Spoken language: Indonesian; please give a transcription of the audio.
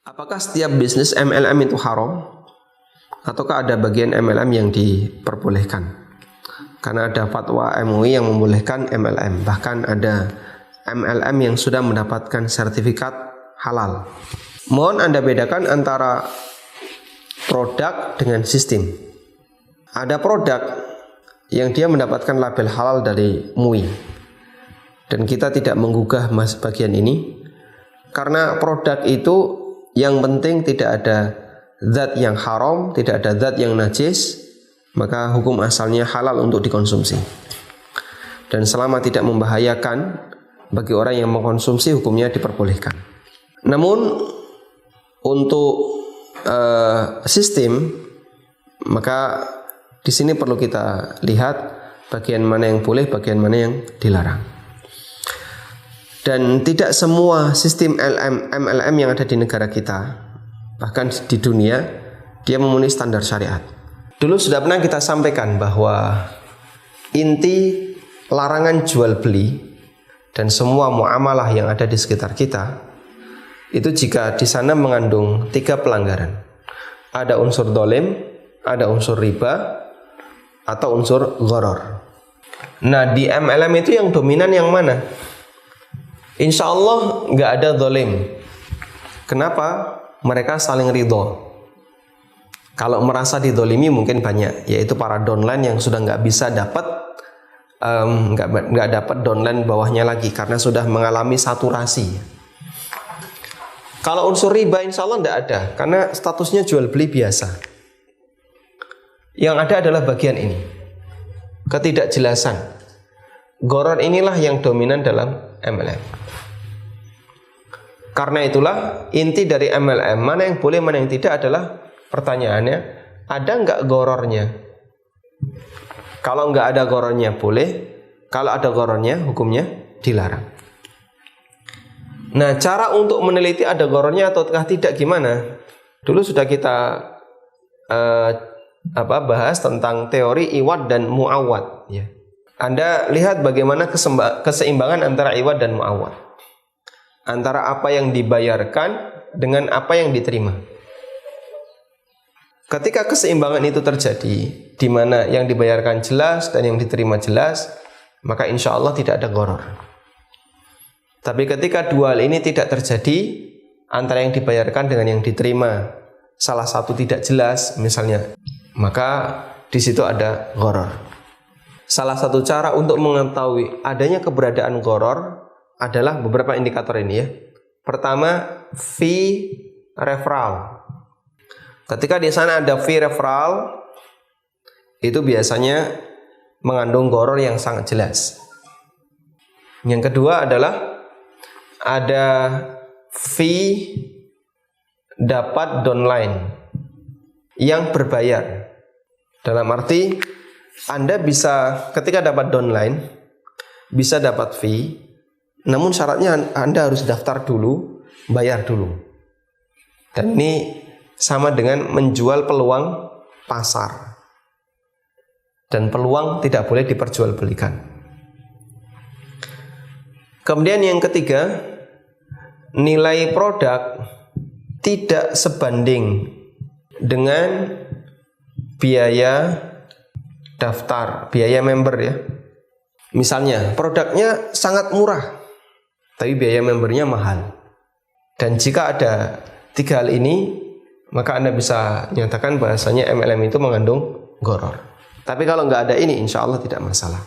Apakah setiap bisnis MLM itu haram? Ataukah ada bagian MLM yang diperbolehkan? Karena ada fatwa MUI yang membolehkan MLM. Bahkan ada MLM yang sudah mendapatkan sertifikat halal. Mohon Anda bedakan antara produk dengan sistem. Ada produk yang dia mendapatkan label halal dari MUI. Dan kita tidak menggugah bagian ini. Karena produk itu yang penting tidak ada zat yang haram, tidak ada zat yang najis, maka hukum asalnya halal untuk dikonsumsi. Dan selama tidak membahayakan bagi orang yang mengkonsumsi, hukumnya diperbolehkan. Namun untuk sistem, maka di sini perlu kita lihat bagian mana yang boleh, bagian mana yang dilarang. Dan tidak semua sistem MLM yang ada di negara kita, bahkan di dunia, dia memenuhi standar syariat. Dulu sudah pernah kita sampaikan bahwa inti larangan jual beli dan semua muamalah yang ada di sekitar kita itu jika di sana mengandung 3 pelanggaran. Ada unsur dolim, ada unsur riba, atau unsur gharar. Nah, di MLM itu yang dominan yang mana? Insya Allah nggak ada dolim. Kenapa? Mereka saling ridho. Kalau merasa didolimi mungkin banyak, yaitu para downline yang sudah nggak bisa dapat, nggak dapat downline bawahnya lagi karena sudah mengalami saturasi. Kalau unsur riba insya Allah nggak ada, karena statusnya jual beli biasa. Yang ada adalah bagian ini, ketidakjelasan. Gharar inilah yang dominan dalam MLM. Karena itulah inti dari MLM, mana yang boleh, mana yang tidak adalah pertanyaannya, ada nggak ghararnya? Kalau nggak ada ghararnya boleh, kalau ada ghararnya hukumnya dilarang. Nah, cara untuk meneliti ada ghararnya atau tidak gimana? Dulu sudah kita bahas tentang teori iwad dan muawad. Ya. Anda lihat bagaimana keseimbangan antara iwad dan muawad. Antara apa yang dibayarkan dengan apa yang diterima. Ketika keseimbangan itu terjadi, di mana yang dibayarkan jelas dan yang diterima jelas, maka insya Allah tidak ada gharar. Tapi ketika dua hal ini tidak terjadi, antara yang dibayarkan dengan yang diterima, salah satu tidak jelas misalnya, maka di situ ada gharar. Salah satu cara untuk mengetahui adanya keberadaan gharar adalah beberapa indikator ini ya. Pertama, fee referral. Ketika di sana ada fee referral, itu biasanya mengandung gharar yang sangat jelas. Yang kedua adalah ada fee dapat downline yang berbayar. Dalam arti Anda bisa ketika dapat downline bisa dapat fee, namun syaratnya Anda harus daftar dulu, bayar dulu. Dan ini sama dengan menjual peluang pasar. Dan peluang tidak boleh diperjualbelikan. Kemudian yang ketiga, nilai produk tidak sebanding dengan biaya daftar, biaya member ya. Misalnya produknya sangat murah, tapi biaya membernya mahal. Dan jika ada 3 hal ini, maka Anda bisa nyatakan bahasanya MLM itu mengandung gharar. Tapi kalau nggak ada ini, insya Allah tidak masalah.